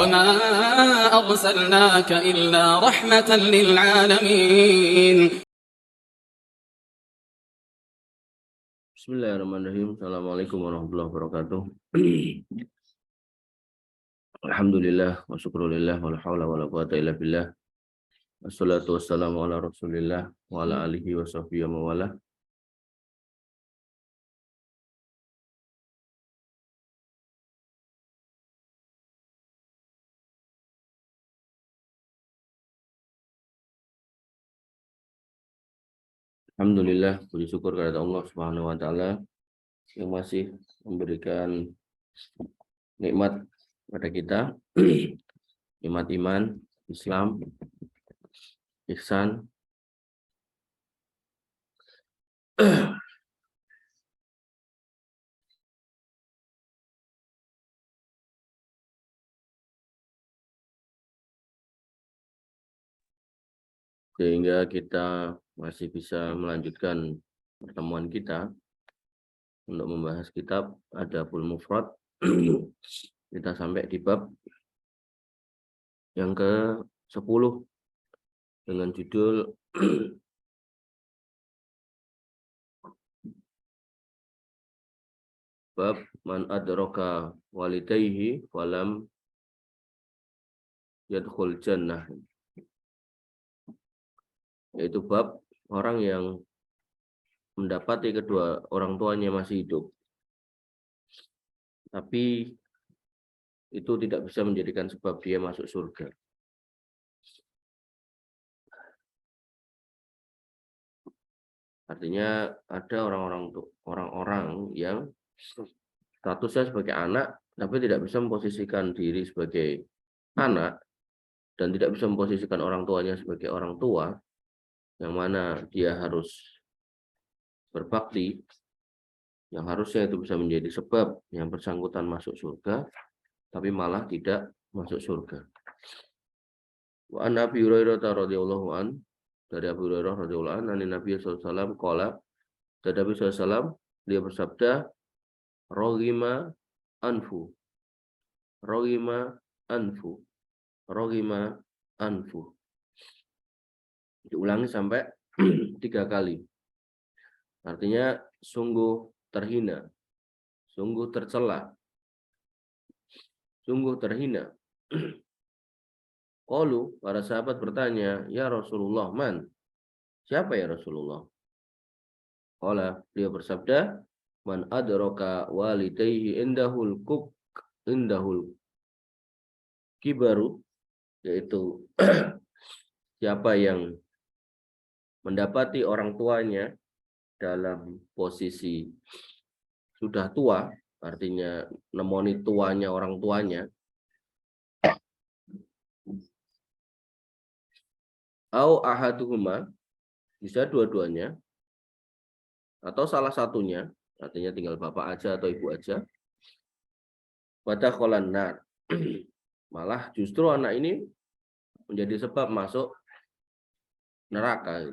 وما أرسلناك إلا رحمة للعالمين. Bismillahirrahmanirrahim. Assalamualaikum warahmatullahi wabarakatuh. Alhamdulillah wa syukrulillah wa la haula wa la quwata illa billah. Wassalatu wassalamu ala Rasulillah wa ala alihi wa sahbihi wa mawala. Alhamdulillah, puji syukur kepada Allah Subhanahu wa taala yang masih memberikan nikmat pada kita, nikmat iman, Islam, ihsan, sehingga kita masih bisa melanjutkan pertemuan kita untuk membahas kitab Adabul Mufrad. Kita sampai di bab yang ke-10 dengan judul bab man adraka walidayhi walam yadkhul jannah, yaitu bab orang yang mendapati kedua orang tuanya masih hidup, tapi itu tidak bisa menjadikan sebab dia masuk surga. Artinya ada orang-orang yang statusnya sebagai anak, tapi tidak bisa memposisikan diri sebagai anak dan tidak bisa memposisikan orang tuanya sebagai orang tua, yang mana dia harus berbakti, yang harusnya itu bisa menjadi sebab yang bersangkutan masuk surga, tapi malah tidak masuk surga. Wa an Abi Hurairah radhiyallahu an, dari Abu Hurairah radhiyallahu an, Nabi sallallahu alaihi wasallam qala, dari Nabi sallallahu alaihi wasallam dia bersabda, roghima anfu, roghima anfu, roghima anfu. Diulangi sampai 3 kali. Artinya sungguh terhina, sungguh tercela, sungguh terhina. Qalu, para sahabat bertanya, ya Rasulullah, man? Siapa ya Rasulullah? Qala, dia bersabda, man adraka walidayhi indahul kibaru, yaitu siapa yang mendapati orang tuanya dalam posisi sudah tua, artinya nemoni tuanya orang tuanya, au ahaduhuma, bisa dua-duanya, atau salah satunya, artinya tinggal bapak aja atau ibu aja, pada kholan nar, malah justru anak ini menjadi sebab masuk neraka.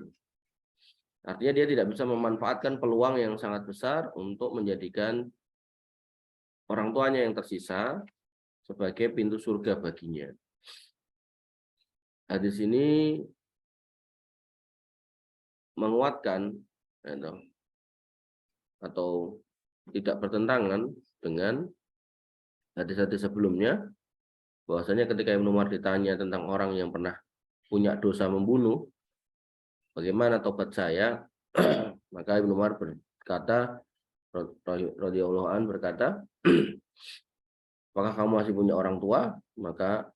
Artinya dia tidak bisa memanfaatkan peluang yang sangat besar untuk menjadikan orang tuanya yang tersisa sebagai pintu surga baginya. Hadis ini menguatkan atau tidak bertentangan dengan hadis-hadis sebelumnya, bahwasanya ketika Ibnu Umar ditanya tentang orang yang pernah punya dosa membunuh, bagaimana tobat saya? Maka Ibnu Umar berkata, radhiyallahu an berkata, apakah kamu masih punya orang tua? Maka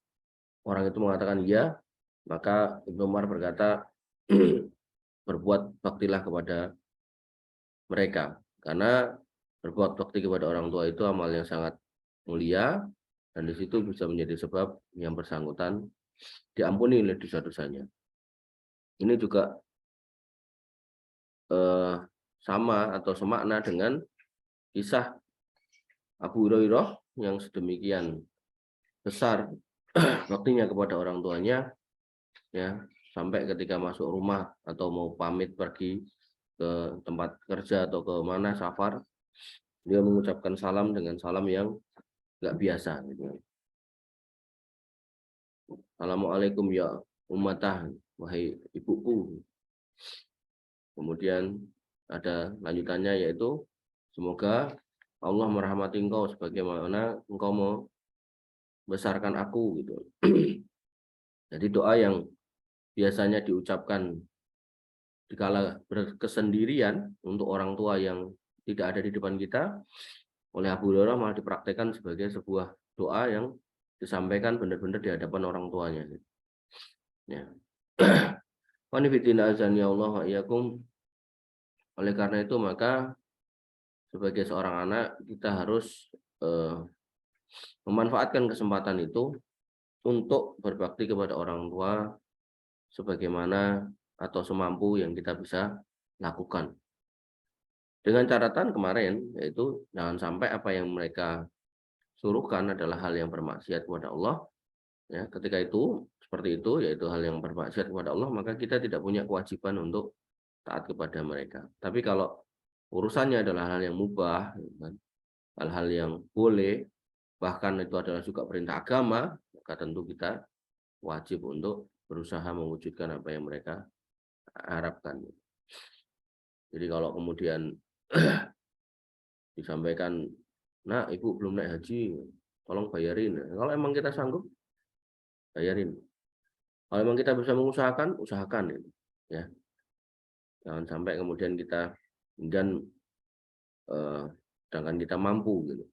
orang itu mengatakan iya. Maka Ibnu Umar berkata, berbuat baktilah kepada mereka, karena berbuat bakti kepada orang tua itu amal yang sangat mulia, dan di situ bisa menjadi sebab yang bersangkutan diampuni oleh dosa-dosanya. Ini juga sama atau semakna dengan kisah Abu Hurairah yang sedemikian besar baktinya kepada orang tuanya, ya, sampai ketika masuk rumah atau mau pamit pergi ke tempat kerja atau ke mana safar, dia mengucapkan salam dengan salam yang nggak biasa gitu. Assalamualaikum ya ummatah, wahai ibuku. Kemudian ada lanjutannya yaitu semoga Allah merahmati engkau sebagaimana engkau membesarkan aku gitu. Jadi doa yang biasanya diucapkan dikala berkesendirian untuk orang tua yang tidak ada di depan kita, oleh Abu Hurairah malah dipraktekkan sebagai sebuah doa yang disampaikan benar-benar di hadapan orang tuanya. Ya. Wanifidina azan ya Allah wa iyyakum. Oleh karena itu maka sebagai seorang anak kita harus memanfaatkan kesempatan itu untuk berbakti kepada orang tua sebagaimana atau semampu yang kita bisa lakukan. Dengan catatan kemarin, yaitu jangan sampai apa yang mereka suruhkan adalah hal yang bermaksiat kepada Allah. Ya, ketika itu seperti itu, yaitu hal yang bermaksiat kepada Allah, maka kita tidak punya kewajiban untuk taat kepada mereka. Tapi kalau urusannya adalah hal yang mubah, hal-hal yang boleh, bahkan itu adalah juga perintah agama, maka tentu kita wajib untuk berusaha mewujudkan apa yang mereka harapkan. Jadi kalau kemudian disampaikan, nah ibu belum naik haji, tolong bayarin. Kalau emang kita sanggup, bayarin. Kalau emang kita bisa mengusahakan, usahakan. Ya. Jangan sampai kemudian kita, dan sedangkan kita mampu gitu.